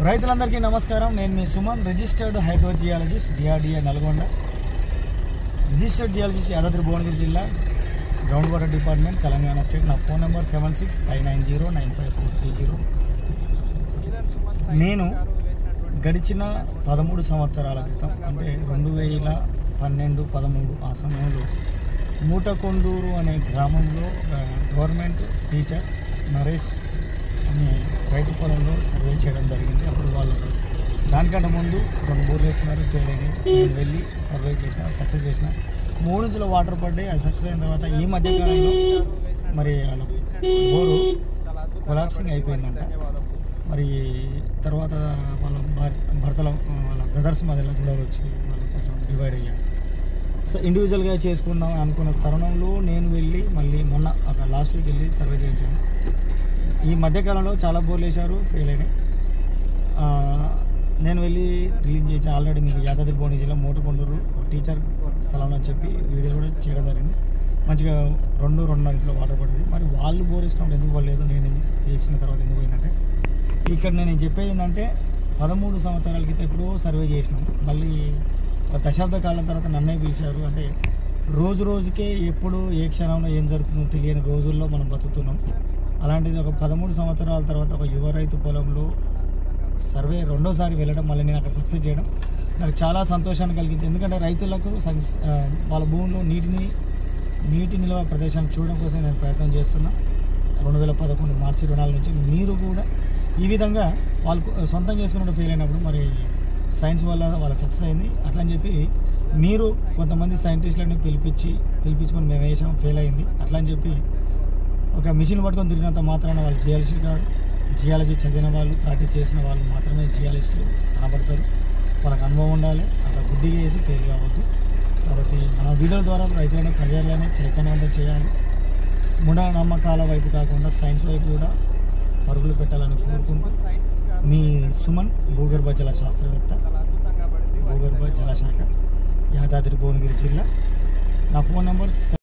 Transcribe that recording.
రైతులందరికీ నమస్కారం. నేను మీ Suman, registered hydrogeologist, DRDA Nalgonda. Registered geologist, Yadadri Bhuvanagiri జిల్లా, ground water department, Telangana state. నా ఫోన్ నెంబర్ 7659095430. నేను గడిచిన 13 సంవత్సరాల క్రితం, అంటే 2012-13 ఆ సమయంలో మూటకొండూరు అనే గ్రామంలో గవర్నమెంట్ టీచర్ నరేష్ అని రైతు పొలంలో సర్వే చేయడం జరిగింది. అప్పుడు వాళ్ళు దానికంటే ముందు 2 బోర్లు వేసుకున్నారు, ఫెయిల్ అయినాయి. నేను వెళ్ళి సర్వే చేసిన, సక్సెస్ చేసిన. 3 ఇంచుల వాటర్ పడ్డాయి. అది సక్సెస్ అయిన తర్వాత ఈ మధ్యకాలంలో మరి వాళ్ళ బోరు కొలాప్సింగ్ అయిపోయిందంట. మరి తర్వాత వాళ్ళ వాళ్ళ బ్రదర్స్ మధ్యలో గొడవలు వచ్చి వాళ్ళు కొంచెం డివైడ్ అయ్యారు. సో ఇండివిజువల్గా చేసుకుందాం అనుకున్న తరుణంలో నేను వెళ్ళి మళ్ళీ మొన్న ఒక లాస్ట్ వీక్ వెళ్ళి సర్వే చేయించాను. ఈ మధ్యకాలంలో చాలా బోర్లు వేశారు, ఫెయిల్ అయినాయి. నేను వెళ్ళి డ్రిల్లింగ్ చేసి ఆల్రెడీ మీకు యాదాద్రి భువనగిరి జిల్లా మూటకొండూరు టీచర్ స్థలంలో అని చెప్పి వీడియో కూడా చేయడం జరిగింది. మంచిగా 2-2.5 ఇంచుల వాటర్ పడుతుంది. మరి వాళ్ళు బోర్ వేసుకున్నప్పుడు ఎందుకు పడలేదు, నేను వేసిన తర్వాత ఎందుకు పోయిందంటే, ఇక్కడ నేను చెప్పేది ఏంటంటే 13 సంవత్సరాల క్రితం ఎప్పుడో సర్వే చేసినాం. మళ్ళీ దశాబ్ద కాలం తర్వాత నన్నే పిలిచారు. అంటే రోజు రోజుకే ఎప్పుడు ఏ క్షణంలో ఏం జరుగుతుందో తెలియని రోజుల్లో మనం బతుకుతున్నాం. అలాంటిది ఒక 13 సంవత్సరాల తర్వాత ఒక యువ రైతు పొలంలో సర్వే రెండోసారి వెళ్ళడం, మళ్ళీ నేను అక్కడ సక్సెస్ చేయడం నాకు చాలా సంతోషాన్ని కలిగించింది. ఎందుకంటే రైతులకు వాళ్ళ భూమిలో నీటి నిల్వ ప్రదేశాన్ని చూడడం కోసం నేను ప్రయత్నం చేస్తున్నా. 2011 మార్చి 24 నుంచి మీరు కూడా ఈ విధంగా వాళ్ళు సొంతం చేసుకున్నట్టు ఫెయిల్ అయినప్పుడు మరి సైన్స్ వల్ల వాళ్ళ సక్సెస్ అయింది. అట్లా అని చెప్పి మీరు కొంతమంది సైంటిస్టులను పిలిపించుకొని మేము వేసాం, ఫెయిల్ అయింది అట్లా అని చెప్పి ఒక మిషన్ పట్టుకొని తిరిగినంత మాత్రాన వాళ్ళు జియాలజీ చదివిన వాళ్ళు, ప్రాక్టీస్ చేసిన వాళ్ళు మాత్రమే జియాలజిస్టులు కనబడతారు. వాళ్ళకి అనుభవం ఉండాలి. అట్లా గుడ్డిగా వేసి ఫెయిల్ కావద్దు. కాబట్టి నా వీడియోల ద్వారా రైతులను ప్రజలను చైతన్యవంతం చేయాలి. మూఢనమ్మకాల వైపు కాకుండా సైన్స్ వైపు కూడా పరుగులు పెట్టాలని కోరుకుంటూ మీ సుమన్, భూగర్భ జల శాస్త్రవేత్త, భూగర్భ జలశాఖ, యాదాద్రి భువనగిరి జిల్లా. నా ఫోన్ నెంబర్